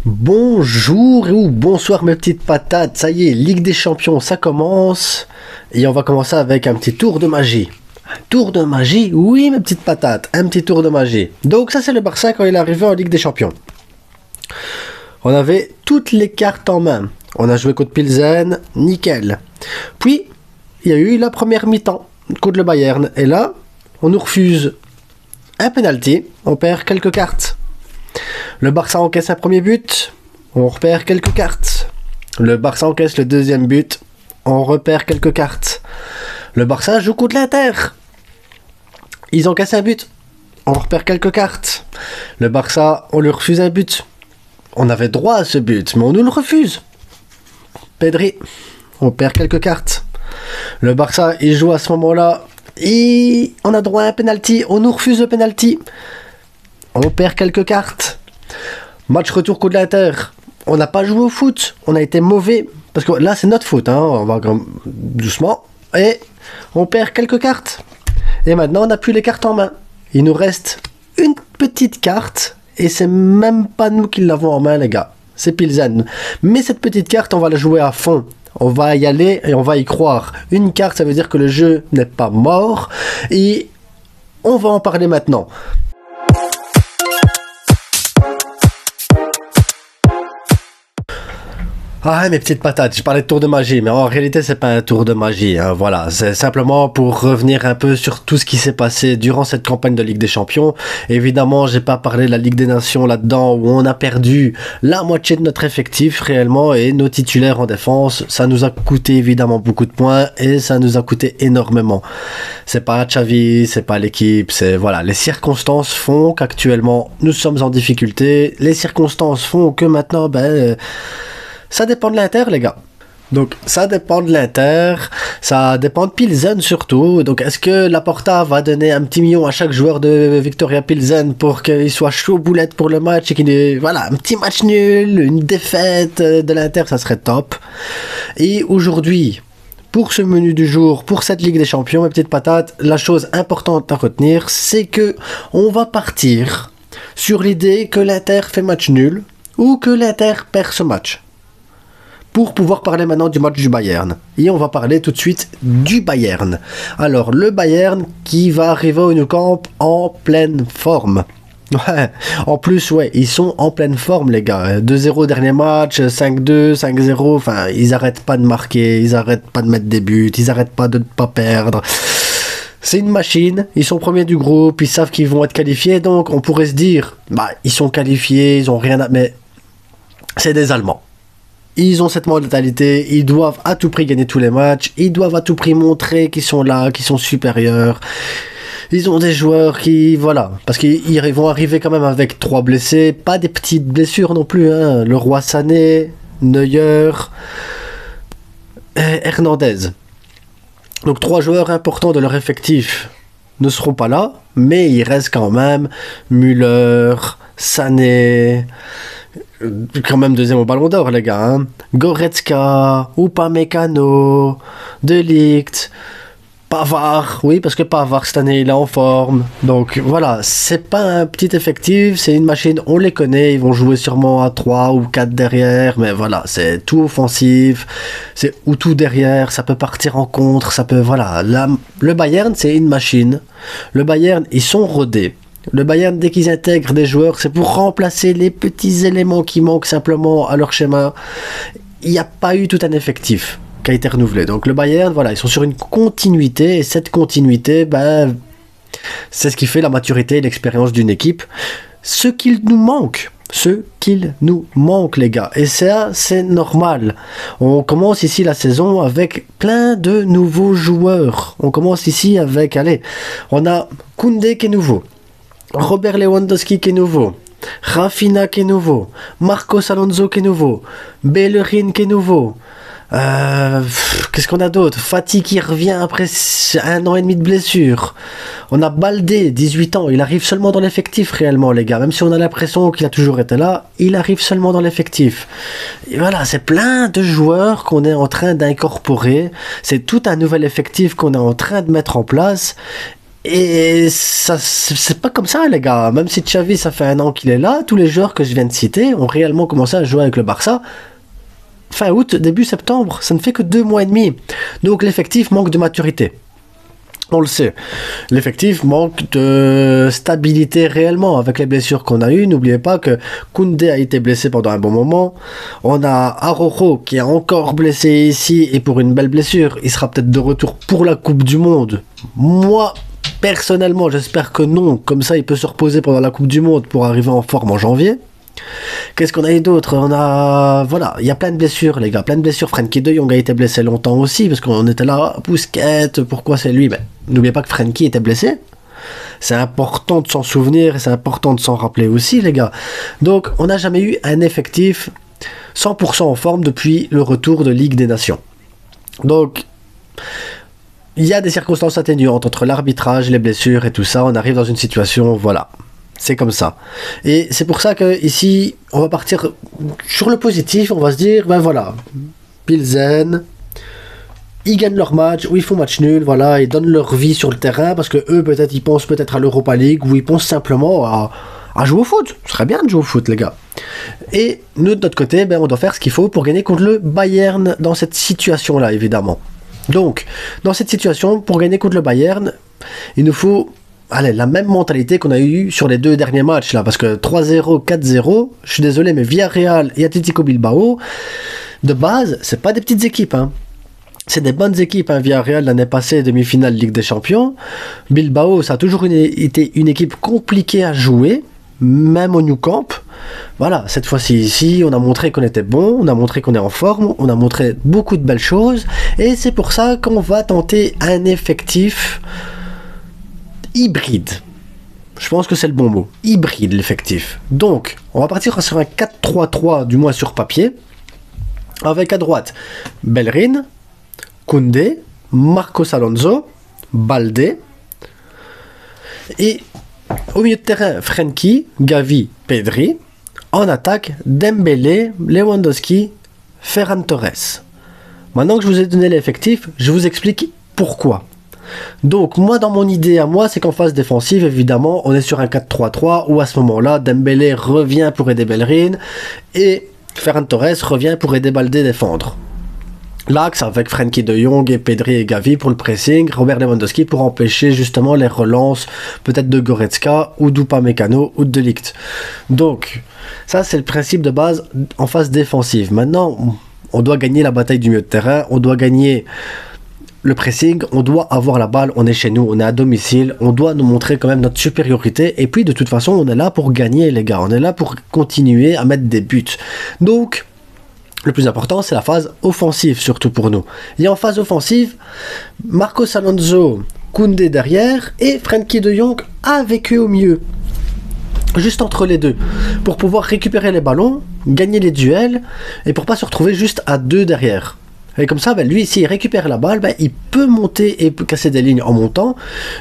Bonjour ou bonsoir mes petites patates, ça y est, Ligue des Champions, ça commence. Et on va commencer avec un petit tour de magie. Un tour de magie? Oui mes petites patates, un petit tour de magie. Donc ça c'est le Barça quand il est arrivé en Ligue des Champions. On avait toutes les cartes en main. On a joué contre Pilsen, nickel. Puis, il y a eu la première mi-temps contre le Bayern. Et là, on nous refuse un penalty, on perd quelques cartes. Le Barça encaisse un premier but, on repère quelques cartes. Le Barça encaisse le deuxième but, on repère quelques cartes. Le Barça joue contre l'Inter. Ils encaissent un but, on repère quelques cartes. Le Barça, on lui refuse un but. On avait droit à ce but, mais on nous le refuse. Pedri, on perd quelques cartes. Le Barça, il joue à ce moment-là, et on a droit à un penalty, on nous refuse le penalty. On perd quelques cartes. Match retour contre l'Inter. On n'a pas joué au foot. On a été mauvais. Parce que là, c'est notre faute. Hein. On va doucement. Et on perd quelques cartes. Et maintenant, on n'a plus les cartes en main. Il nous reste une petite carte. Et c'est même pas nous qui l'avons en main, les gars. C'est Pilsen. Mais cette petite carte, on va la jouer à fond. On va y aller et on va y croire. Une carte, ça veut dire que le jeu n'est pas mort. Et on va en parler maintenant. Ah mes petites patates, je parlais de tour de magie, mais en réalité c'est pas un tour de magie, hein, voilà, c'est simplement pour revenir un peu sur tout ce qui s'est passé durant cette campagne de Ligue des Champions. Évidemment, j'ai pas parlé de la Ligue des Nations là-dedans, où on a perdu la moitié de notre effectif réellement, et nos titulaires en défense, ça nous a coûté évidemment beaucoup de points, et ça nous a coûté énormément. C'est pas Xavi, c'est pas l'équipe, c'est voilà, les circonstances font qu'actuellement nous sommes en difficulté, les circonstances font que maintenant, ça dépend de l'Inter, les gars. Donc, ça dépend de l'Inter, ça dépend de Pilsen surtout. Donc, est-ce que Laporta va donner un petit million à chaque joueur de Victoria Pilsen pour qu'il soit chaud boulette pour le match et qu'il ait, voilà, un petit match nul, une défaite de l'Inter, ça serait top. Et aujourd'hui, pour ce menu du jour, pour cette Ligue des Champions, mes petites patates, la chose importante à retenir, c'est que on va partir sur l'idée que l'Inter fait match nul ou que l'Inter perd ce match. Pour pouvoir parler maintenant du match du Bayern. Et on va parler tout de suite du Bayern. Alors, le Bayern qui va arriver au Nou Camp en pleine forme. Ouais, en plus, ouais, ils sont en pleine forme, les gars. 2-0 dernier match, 5-2, 5-0, enfin, ils arrêtent pas de marquer, ils arrêtent pas de mettre des buts, ils arrêtent pas de ne pas perdre. C'est une machine, ils sont premiers du groupe, ils savent qu'ils vont être qualifiés, donc on pourrait se dire, ils sont qualifiés, ils ont rien à... Mais c'est des Allemands. Ils ont cette mentalité, ils doivent à tout prix gagner tous les matchs, ils doivent à tout prix montrer qu'ils sont là, qu'ils sont supérieurs. Ils ont des joueurs qui, voilà, parce qu'ils vont arriver quand même avec 3 blessés, pas des petites blessures non plus, hein. Le Roi Sané, Neuer, et Hernandez. Donc 3 joueurs importants de leur effectif ne seront pas là, mais il reste quand même Müller, Sané... Quand même deuxième au Ballon d'Or, les gars. Hein. Goretzka, Upamecano, De Ligt, Pavard. Oui, parce que Pavard, cette année, il est en forme. Donc, voilà, c'est pas un petit effectif, c'est une machine, on les connaît. Ils vont jouer sûrement à 3 ou 4 derrière. Mais voilà, c'est tout offensif. C'est ou tout derrière, ça peut partir en contre. Ça peut, voilà. Le Bayern, c'est une machine. Le Bayern, ils sont rodés. Le Bayern, dès qu'ils intègrent des joueurs, c'est pour remplacer les petits éléments qui manquent simplement à leur schéma. Il n'y a pas eu tout un effectif qui a été renouvelé. Donc le Bayern, voilà, ils sont sur une continuité, et cette continuité, c'est ce qui fait la maturité et l'expérience d'une équipe. Ce qu'il nous manque, les gars. Et ça, c'est normal. On commence ici la saison avec plein de nouveaux joueurs. On commence ici avec, on a Koundé qui est nouveau. Robert Lewandowski qui est nouveau, Rafinha qui est nouveau, Marcos Alonso qui est nouveau, Bellerin qui est nouveau, qu'est-ce qu'on a d'autre? Fati qui revient après 1 an et demi de blessure. On a Baldé, 18 ans, il arrive seulement dans l'effectif réellement, les gars, même si on a l'impression qu'il a toujours été là, il arrive seulement dans l'effectif. Et voilà, c'est plein de joueurs qu'on est en train d'incorporer, c'est tout un nouvel effectif qu'on est en train de mettre en place. Et ça, c'est pas comme ça, les gars. Même si Xavi, ça fait 1 an qu'il est là, tous les joueurs que je viens de citer ont réellement commencé à jouer avec le Barça fin août, début septembre. Ça ne fait que 2 mois et demi. Donc l'effectif manque de maturité. On le sait. L'effectif manque de stabilité réellement avec les blessures qu'on a eues. N'oubliez pas que Koundé a été blessé pendant un bon moment. On a Araujo qui est encore blessé ici et pour une belle blessure. Il sera peut-être de retour pour la Coupe du Monde. Moi, personnellement, j'espère que non. Comme ça, il peut se reposer pendant la Coupe du Monde pour arriver en forme en janvier. Qu'est-ce qu'on a eu d'autre? On a... Voilà, il y a plein de blessures, les gars. Plein de blessures. Frenkie de Jong a été blessé longtemps aussi, parce qu'on était là, Busquets, pourquoi c'est lui? Ben, n'oubliez pas que Frenkie était blessé. C'est important de s'en souvenir, et c'est important de s'en rappeler aussi, les gars. Donc, on n'a jamais eu un effectif 100% en forme depuis le retour de Ligue des Nations. Donc... il y a des circonstances atténuantes entre l'arbitrage, les blessures et tout ça. On arrive dans une situation, voilà. C'est comme ça. Et c'est pour ça que ici, on va partir sur le positif. On va se dire, ben voilà, Pilsen, ils gagnent leur match, ou ils font match nul, voilà, ils donnent leur vie sur le terrain, parce que eux, peut-être, ils pensent peut-être à l'Europa League, ou ils pensent simplement à jouer au foot. Ce serait bien de jouer au foot, les gars. Et nous, de notre côté, ben, on doit faire ce qu'il faut pour gagner contre le Bayern dans cette situation-là, évidemment. Donc, dans cette situation, pour gagner contre le Bayern, il nous faut la même mentalité qu'on a eu sur les 2 derniers matchs, là, parce que 3-0, 4-0, je suis désolé, mais Villarreal et Atlético Bilbao, de base, c'est pas des petites équipes, hein. C'est des bonnes équipes, hein. Villarreal l'année passée, demi-finale Ligue des Champions. Bilbao, ça a toujours été une équipe compliquée à jouer, même au Nou Camp. Voilà, cette fois-ci ici, on a montré qu'on était bon, on a montré qu'on est en forme, on a montré beaucoup de belles choses, et c'est pour ça qu'on va tenter un effectif hybride. Je pense que c'est le bon mot. Hybride, l'effectif. Donc, on va partir sur un 4-3-3, du moins sur papier, avec à droite Bellerin, Koundé, Marcos Alonso, Baldé, et au milieu de terrain, Frenkie, Gavi, Pedri. En attaque, Dembélé, Lewandowski, Ferran Torres. Maintenant que je vous ai donné l'effectif, je vous explique pourquoi. Donc moi, dans mon idée à moi, c'est qu'en phase défensive, évidemment, on est sur un 4-3-3 où à ce moment-là, Dembélé revient pour aider Bellerin et Ferran Torres revient pour aider Baldé défendre. L'axe avec Frenkie de Jong et Pedri et Gavi pour le pressing, Robert Lewandowski pour empêcher justement les relances peut-être de Goretzka ou d'Upamecano ou de Ligt. Donc ça c'est le principe de base en phase défensive. Maintenant on doit gagner la bataille du milieu de terrain, on doit gagner le pressing, on doit avoir la balle, on est chez nous, on est à domicile, on doit nous montrer quand même notre supériorité et puis de toute façon on est là pour gagner les gars, on est là pour continuer à mettre des buts. Donc le plus important, c'est la phase offensive, surtout pour nous. Et en phase offensive, Marcos Alonso, Koundé derrière et Frenkie de Jong avec eux au milieu. Juste entre les deux. Pour pouvoir récupérer les ballons, gagner les duels et pour pas se retrouver juste à 2 derrière. Et comme ça, ben, lui, s'il récupère la balle, ben, il peut monter et casser des lignes en montant.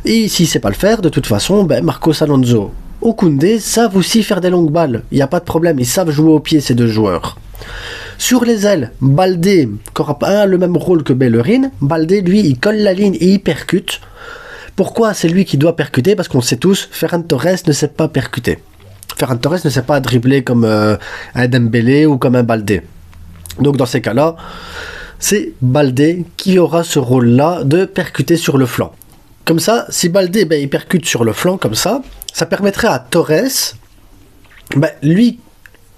Et s'il ne sait pas le faire, de toute façon, ben, Marcos Alonso ou Koundé savent aussi faire des longues balles. Il n'y a pas de problème, ils savent jouer au pied, ces deux joueurs. Sur les ailes, Baldé, qui aura pas le même rôle que Bellerin, Baldé, lui, il colle la ligne et il percute. Pourquoi c'est lui qui doit percuter? Parce qu'on sait tous, Ferran Torres ne sait pas percuter. Ferran Torres ne sait pas dribbler comme un Dembélé ou comme un Baldé. Donc dans ces cas-là, c'est Baldé qui aura ce rôle-là de percuter sur le flanc. Comme ça, si Baldé il percute sur le flanc comme ça permettrait à Torres, lui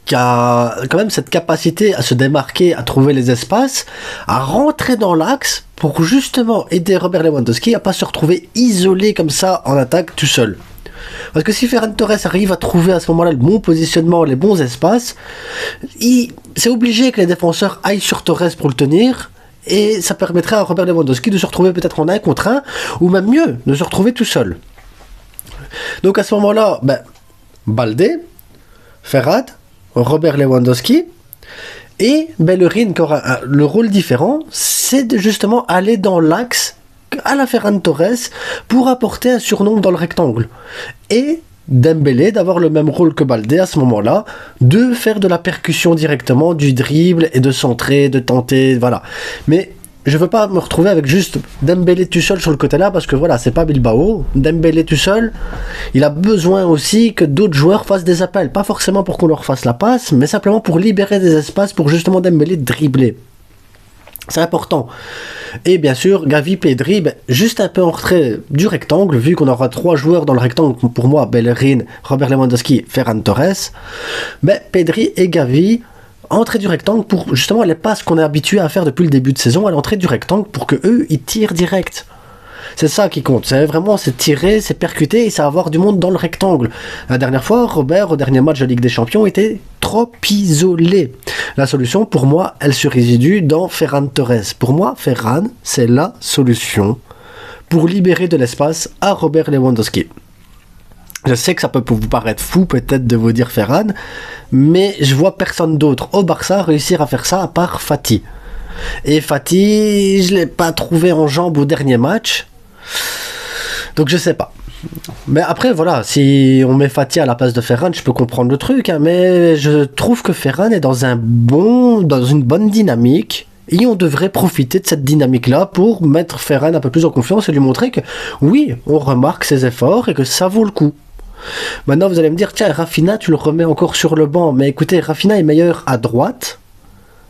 qui a quand même cette capacité à se démarquer, à trouver les espaces, à rentrer dans l'axe pour justement aider Robert Lewandowski à pas se retrouver isolé comme ça en attaque tout seul. Parce que si Ferran Torres arrive à trouver à ce moment-là le bon positionnement, les bons espaces, c'est obligé que les défenseurs aillent sur Torres pour le tenir, et ça permettrait à Robert Lewandowski de se retrouver peut-être en 1 contre 1, ou même mieux, de se retrouver tout seul. Donc à ce moment-là, Baldé, Ferran, Robert Lewandowski et Bellerin qui aura le rôle différent, c'est de justement aller dans l'axe à la Ferran Torres pour apporter un surnombre dans le rectangle et Dembélé d'avoir le même rôle que Baldé à ce moment-là, de faire de la percussion directement, du dribble et de centrer, de tenter, voilà. Mais je veux pas me retrouver avec juste Dembélé tout seul sur le côté là, parce que voilà, c'est pas Bilbao. Dembélé tout seul, il a besoin aussi que d'autres joueurs fassent des appels. Pas forcément pour qu'on leur fasse la passe, mais simplement pour libérer des espaces pour justement Dembélé dribbler. C'est important. Et bien sûr, Gavi, Pedri, juste un peu en retrait du rectangle, vu qu'on aura 3 joueurs dans le rectangle, pour moi, Bellerin, Robert Lewandowski, Ferran Torres. Mais Pedri et Gavi, entrée du rectangle pour justement les passes qu'on est habitué à faire depuis le début de saison, à l'entrée du rectangle, pour que eux ils tirent direct. C'est ça qui compte, c'est vraiment, c'est tirer, c'est percuter et c'est avoir du monde dans le rectangle. La dernière fois, Robert, au dernier match de Ligue des Champions, était trop isolé. La solution, pour moi, elle se résidue dans Ferran Torres. Pour moi, Ferran, c'est la solution pour libérer de l'espace à Robert Lewandowski. Je sais que ça peut vous paraître fou peut-être de vous dire Ferran, mais je vois personne d'autre au Barça réussir à faire ça à part Fati. Et Fati, je l'ai pas trouvé en jambes au dernier match. Donc je sais pas. Mais après voilà, si on met Fati à la place de Ferran, je peux comprendre le truc, hein, mais je trouve que Ferran est dans une bonne dynamique. Et on devrait profiter de cette dynamique-là pour mettre Ferran un peu plus en confiance et lui montrer que oui, on remarque ses efforts et que ça vaut le coup. Maintenant, vous allez me dire, tiens, Rafinha, tu le remets encore sur le banc. Mais écoutez, Rafinha est meilleur à droite.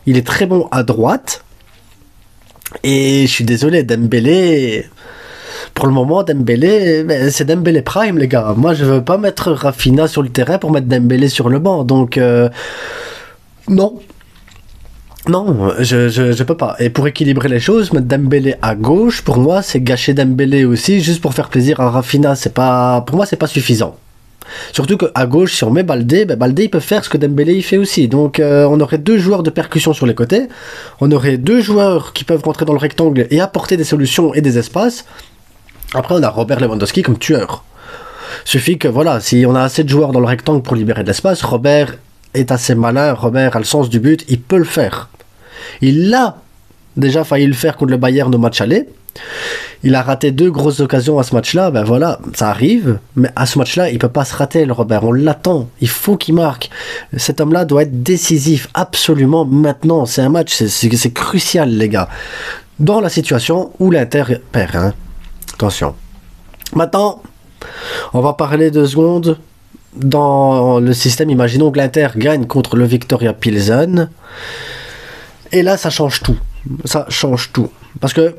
Il est très bon à droite. Et je suis désolé, Dembélé... Pour le moment, Dembélé, c'est Dembélé Prime, les gars. Moi, je veux pas mettre Rafinha sur le terrain pour mettre Dembélé sur le banc. Donc, non. Non, je peux pas. Et pour équilibrer les choses, mettre Dembélé à gauche, pour moi, c'est gâcher Dembélé aussi, juste pour faire plaisir à Rafinha. Pour moi, c'est pas suffisant. Surtout qu'à gauche, si on met Baldé, Baldé il peut faire ce que Dembélé il fait aussi. Donc on aurait 2 joueurs de percussion sur les côtés, on aurait 2 joueurs qui peuvent rentrer dans le rectangle et apporter des solutions et des espaces. Après on a Robert Lewandowski comme tueur. Suffit que voilà, si on a assez de joueurs dans le rectangle pour libérer de l'espace, Robert est assez malin, Robert a le sens du but, il peut le faire. Il a déjà failli le faire contre le Bayern au match aller. Il a raté 2 grosses occasions à ce match-là, ben voilà, ça arrive, mais à ce match-là, il peut pas se rater, le Robert, on l'attend, il faut qu'il marque. Cet homme-là doit être décisif, absolument, maintenant, c'est un match, c'est crucial, les gars. Dans la situation où l'Inter perd, hein. Attention. Maintenant, on va parler 2 secondes dans le système, imaginons que l'Inter gagne contre le Viktoria Pilsen, et là, ça change tout, parce que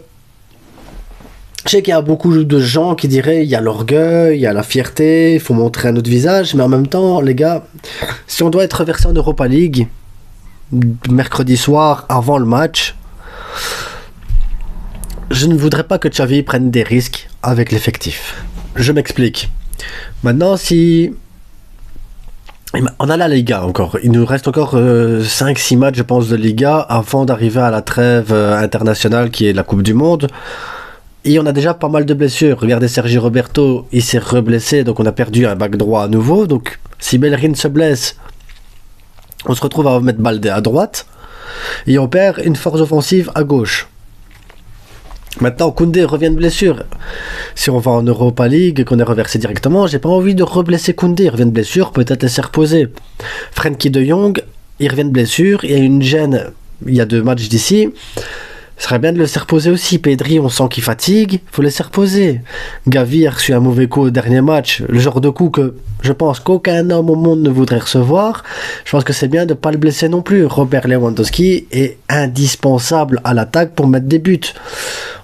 je sais qu'il y a beaucoup de gens qui diraient il y a l'orgueil, il y a la fierté, il faut montrer un autre visage, mais en même temps, les gars, si on doit être reversé en Europa League mercredi soir avant le match, je ne voudrais pas que Xavi prenne des risques avec l'effectif. Je m'explique. Maintenant, si on a la Liga encore, il nous reste encore 5-6 matchs, je pense, de Liga avant d'arriver à la trêve internationale qui est la Coupe du Monde. Et on a déjà pas mal de blessures. Regardez Sergi Roberto, il s'est reblessé, donc on a perdu un back droit à nouveau. Donc si Bellerin se blesse, on se retrouve à mettre Baldé à droite. Et on perd une force offensive à gauche. Maintenant, Koundé revient de blessure. Si on va en Europa League et qu'on est reversé directement, j'ai pas envie de reblesser Koundé. Il revient de blessure, peut-être laisser reposer. Frenkie de Jong, il revient de blessure. Il y a une gêne, il y a 2 matchs d'ici. Ce serait bien de le laisser reposer aussi. Pedri, on sent qu'il fatigue, il faut le laisser reposer. Gavi a reçu un mauvais coup au dernier match, le genre de coup que je pense qu'aucun homme au monde ne voudrait recevoir. Je pense que c'est bien de ne pas le blesser non plus. Robert Lewandowski est indispensable à l'attaque pour mettre des buts.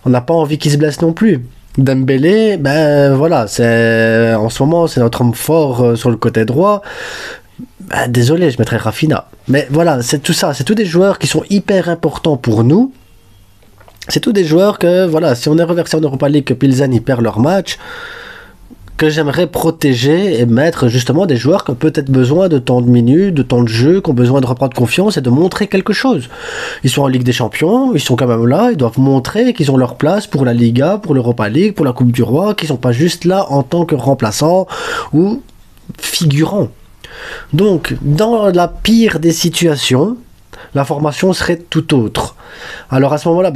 On n'a pas envie qu'il se blesse non plus. Dembélé, ben voilà, en ce moment c'est notre homme fort sur le côté droit. Ben, désolé, je mettrais Rafinha. Mais voilà, c'est tout ça, c'est tous des joueurs qui sont hyper importants pour nous. C'est tous des joueurs que, voilà, si on est reversé en Europa League, que Pilsen y perd leur match, que j'aimerais protéger et mettre justement des joueurs qui ont peut-être besoin de temps de minutes, de temps de jeu, qui ont besoin de reprendre confiance et de montrer quelque chose. Ils sont en Ligue des Champions, ils sont quand même là, ils doivent montrer qu'ils ont leur place pour la Liga, pour l'Europa League, pour la Coupe du Roi, qu'ils sont pas juste là en tant que remplaçants ou figurants. Donc, dans la pire des situations, la formation serait tout autre. Alors à ce moment-là,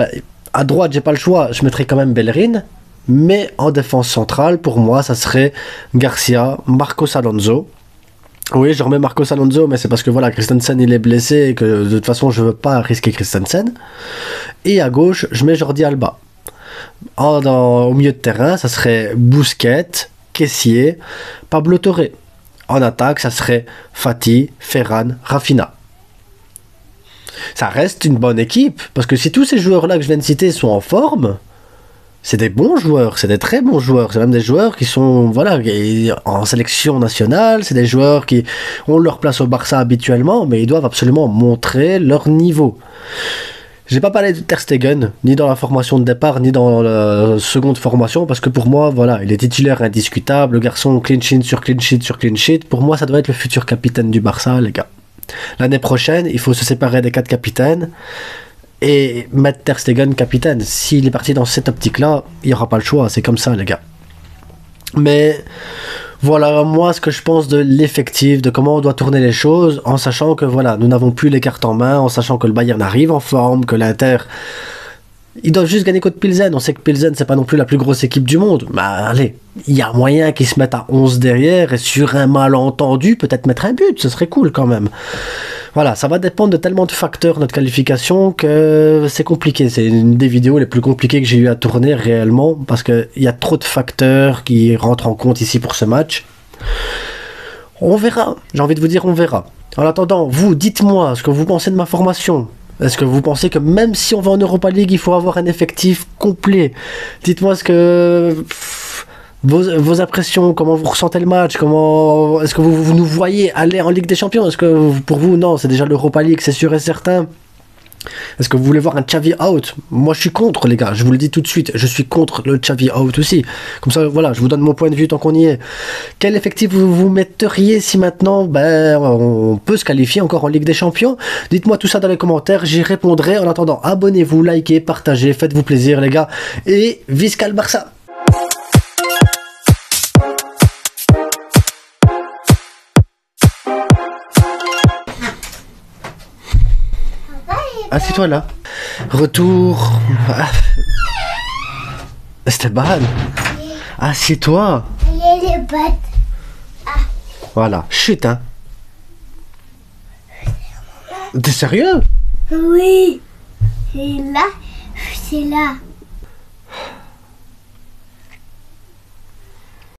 à droite, j'ai pas le choix, je mettrais quand même Bellerin, mais en défense centrale, pour moi, ça serait Garcia, Marcos Alonso. Oui, je remets Marcos Alonso, mais c'est parce que voilà, Christensen il est blessé et que de toute façon je veux pas risquer Christensen. Et à gauche, je mets Jordi Alba. Au milieu de terrain, ça serait Busquets, Kessié, Pablo Torre. En attaque, ça serait Fati, Ferran, Rafinha. Ça reste une bonne équipe, parce que si tous ces joueurs-là que je viens de citer sont en forme, c'est des bons joueurs, c'est des très bons joueurs, c'est même des joueurs qui sont voilà, en sélection nationale, c'est des joueurs qui ont leur place au Barça habituellement, mais ils doivent absolument montrer leur niveau. J'ai pas parlé de Ter Stegen, ni dans la formation de départ, ni dans la seconde formation, parce que pour moi, voilà, il est titulaire indiscutable, le garçon clean sheet sur clean sheet sur clean sheet, pour moi ça doit être le futur capitaine du Barça, les gars. L'année prochaine, il faut se séparer des 4 capitaines, et mettre Ter Stegen capitaine. S'il est parti dans cette optique-là, il n'y aura pas le choix, c'est comme ça les gars. Mais voilà, moi ce que je pense de l'effectif, de comment on doit tourner les choses, en sachant que voilà, nous n'avons plus les cartes en main, en sachant que le Bayern arrive en forme, que l'Inter... Ils doivent juste gagner contre Pilsen. On sait que Pilsen, c'est pas non plus la plus grosse équipe du monde. Mais allez, il y a moyen qu'ils se mettent à 11 derrière et sur un malentendu, peut-être mettre un but. Ce serait cool quand même. Voilà, ça va dépendre de tellement de facteurs, notre qualification, que c'est compliqué. C'est une des vidéos les plus compliquées que j'ai eu à tourner réellement, parce qu'il y a trop de facteurs qui rentrent en compte ici pour ce match. On verra. J'ai envie de vous dire, on verra. En attendant, vous, dites-moi ce que vous pensez de ma formation. Est-ce que vous pensez que même si on va en Europa League, il faut avoir un effectif complet? Dites-moi ce que... Vos impressions, comment vous ressentez le match, comment est-ce que vous nous voyez aller en Ligue des Champions? Est-ce que pour vous, non, c'est déjà l'Europa League, c'est sûr et certain? Est-ce que vous voulez voir un Xavi out? Moi je suis contre les gars, je vous le dis tout de suite, je suis contre le Xavi out aussi. Comme ça voilà, je vous donne mon point de vue tant qu'on y est. Quel effectif vous metteriez si maintenant on peut se qualifier encore en Ligue des Champions? Dites-moi tout ça dans les commentaires, j'y répondrai. En attendant, abonnez-vous, likez, partagez, faites-vous plaisir les gars. Et visca le Barça! Assieds-toi là. Retour. Esteban. Assieds-toi. Voilà. Chut, hein. T'es sérieux? Oui. C'est là. C'est là.